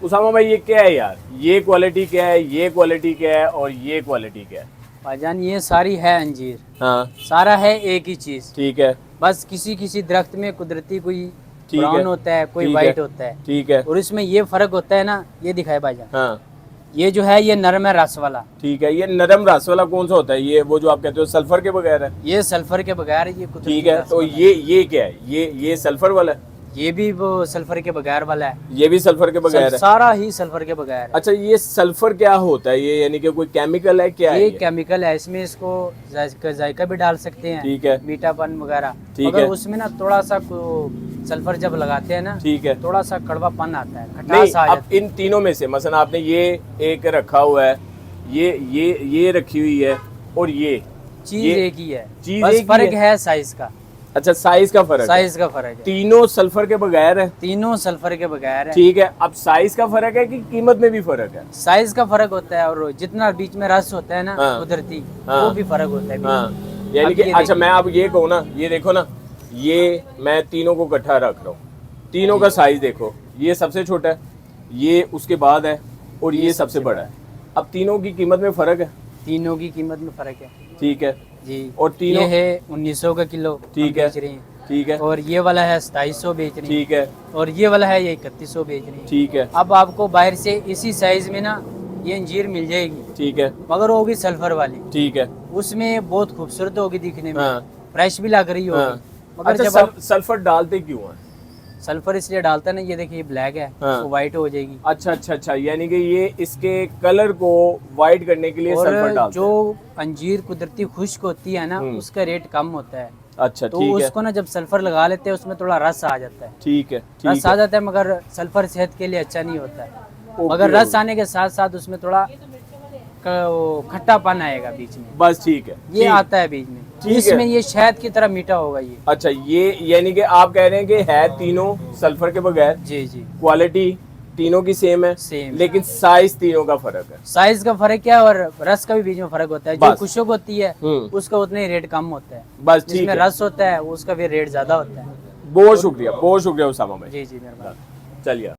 उसामा भाई ये क्या है यार, ये क्वालिटी क्या है, ये क्वालिटी क्या है और ये क्वालिटी क्या है? भाईजान ये सारी है अंजीर, हाँ सारा है एक ही चीज। ठीक है बस किसी किसी दरख्त में कुदरती कोई ठीक है, ब्राउन होता है, कोई ठीक वाइट है, होता है, ठीक है। और इसमें ये फर्क होता है ना। ये दिखाए भाईजान, हाँ ये जो है ये नरम है रस वाला। ठीक है। ये नरम रस वाला कौन सा होता है? ये वो जो आप कहते हो सल्फर के बगैर है? ये सल्फर के बगैर है, ये कुदरती ठीक है, रस तो वाला ये क्या है? ये सल्फर वाला है? ये भी वो सल्फर के बगैर वाला है। ये भी सल्फर के बगैर है? सारा ही सल्फर के बगैर है। अच्छा, ये सल्फर क्या होता है? ये यानी कि कोई केमिकल है, क्या है ये केमिकल है, इसमें इसको जायका भी डाल सकते हैं, ठीक है, मीठापन वगैरह। ठीक मगर है। उसमें ना थोड़ा सा सल्फर जब लगाते हैं ना, ठीक है। थोड़ा सा कड़वापन आता है, नहीं, खटास आ अब जाती है। इन तीनों में से मसलन आपने ये एक रखा हुआ है, ये रखी हुई है, और ये चीज ये एक ही है, चीज बस एक ही फर्क है। है साइज का। अच्छा, साइज का फर्क है। साइज का फर्क है, तीनों सल्फर के बगैर है? तीनों सल्फर के बगैर है। ठीक है। अब साइज का फर्क है कि कीमत में भी फर्क है? साइज का फर्क होता है, और जितना बीच में रस होता है ना हाँ। कुदरती, हाँ। वो भी फर्क होता है। हाँ, यानी अब कि ये अच्छा, देखिए। मैं अब ये कहूँ ना, ये देखो ना, ये मैं तीनों को इकट्ठा रख रहा हूँ, तीनों का साइज देखो, ये सबसे छोटा है, ये उसके बाद है, और ये सबसे बड़ा है। अब तीनों की कीमत में फर्क है? तीनों की कीमत में फर्क है ठीक है जी। और तीनों ये है 1900 का किलो ठीक हम है, बेच रहे हैं, ठीक है, और ये वाला है 2700 बेच रहे हैं, ठीक है, और ये वाला है ये 3100 बेच रहे हैं। ठीक है, अब आपको बाहर से इसी साइज में ना ये अंजीर मिल जाएगी, ठीक है, मगर वो होगी सल्फर वाली। ठीक है। उसमें बहुत खूबसूरत होगी दिखने में, हाँ। फ्रेश भी लग रही होगी। हाँ। मगर अच्छा, जब आप सल्फर डालते क्यों हैं? सल्फर इसलिए डालता है ना, ये देखिए ब्लैक है, हाँ। वो व्हाइट हो जाएगी। अच्छा अच्छा अच्छा, यानी कि ये इसके कलर को वाइट करने के लिए सल्फर और डालते जो हैं। अंजीर कुदरती खुश्क होती है ना, उसका रेट कम होता है। अच्छा तो ठीक है, उसको ना जब सल्फर लगा लेते हैं उसमें थोड़ा रस आ जाता है, ठीक है, रस ठीक आ है। जाता है, मगर सल्फर सेहत के लिए अच्छा नहीं होता है। ओके, मगर रस ओके। आने के साथ साथ उसमें थोड़ा वो खट्टापन आएगा बीच में, बस ठीक है, ये ठीक। आता है बीच में। ठीक है। इसमें ये शहद की तरह मीठा होगा ये। अच्छा, ये यानी कि आप कह रहे हैं कि है तीनों सल्फर के बगैर, जी जी, क्वालिटी तीनों की सेम है, सेम। लेकिन साइज तीनों का फर्क है। साइज का फर्क क्या है, और रस का भी बीच में फर्क होता है। जो बस। खुशक होती है उसका उतना ही रेट कम होता है, बस ठीक जिसमें है। रस होता है उसका भी रेट ज्यादा होता है। बहुत शुक्रिया उसामा भाई। जी जी, मेहरबानी। चलिए।